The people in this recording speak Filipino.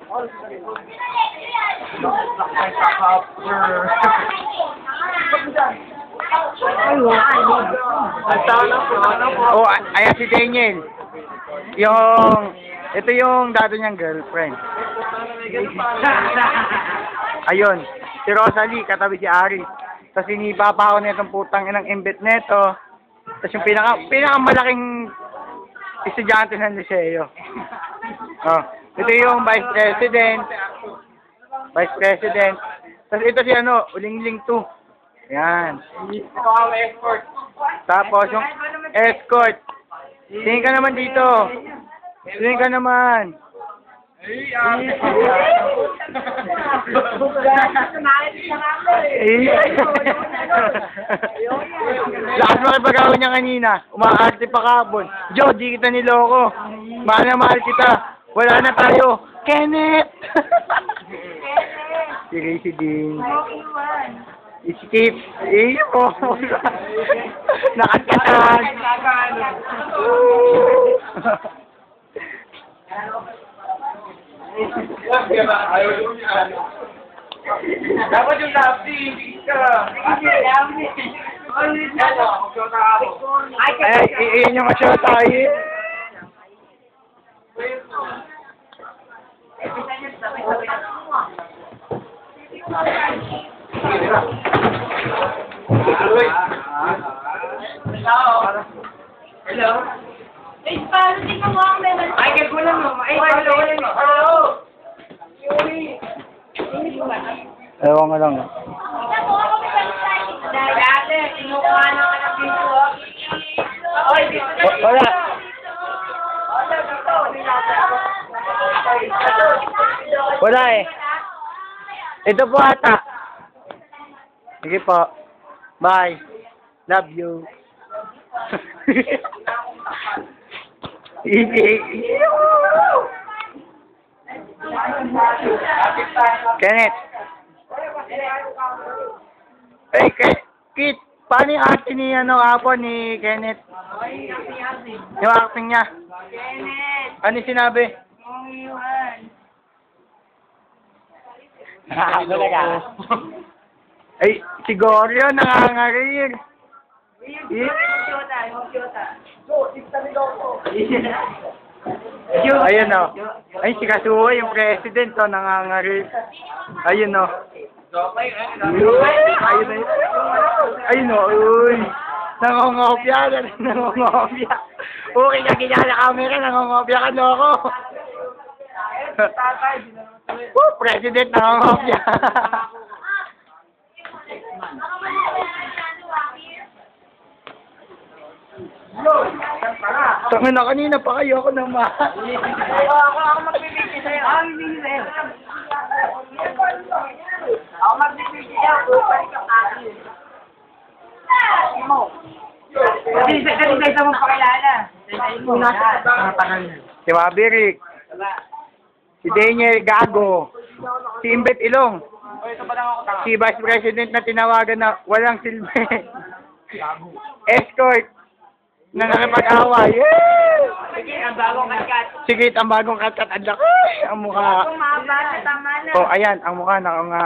Oh, ayan si Daniel. Ito yung dati niyang girlfriend. Ayun, si Rosalie, katabi si Ari. Tapos iniba pa ako nitong putang inang imbit neto. Tapos yung pinakamalaking estudyante ng Liceo. Oh, ito yung Vice President. Vice President. Tapos ito si Ulingling 2. Yan. Tapos yung escort. Tingin ka naman dito. Tingin ka naman. Lakas makipag-away niya kanina. Umaarte pa kapon. Joe, di kita niloko. Mahal na mahal kita. Wala na tayo. Kenneth! Si Racy din. Skip. Iyo. Nakatatan. Dapat yung lapsi, hindi ka. Iyon yung asya tayo. Hello? Eh, paano din mo ang meron? Ay, kagulan mo. Ay, hello. Ewan ko lang. Dati, kinukuha ng anak dito. Wala. Wala eh. Ito po ata. Sige po. Bye. Love you. Kenneth. Hey, Kit. Paano yung acting ni ni Kenneth? Yung acting niya. Kenneth, Ano yung sinabi? mong iwan. Nakakalaga. Ay, si Goryo nangangarir. Ayun o. Ay, si Kasuwa, yung president o, nangangarir. Ayun o. Ayun o, uy. Nangongopya, nangongopya. Okay ka, kinala camera, nangongopya ka, loko. President, nangongopya. Tangin na kanina pa kayo ako nang mahal. Ako magbibigay sa'yo. Ako magbibigay sa'yo. Ako magbibigay sa'yo. Bupalik ang akin. Mo. Kasi sa mong pakilala. Si Maverick. Si Daniel Gago. Si Imbet Ilong. Si Vice President na tinawagan na walang silbi. Escort. Na nakipag-away. Sige, ang bagong katkat. Sige, ang bagong katkat. Ang laki. Ang mukha. Kung mahaba na, tama na. Oh, ayan. Ang mukha na nga.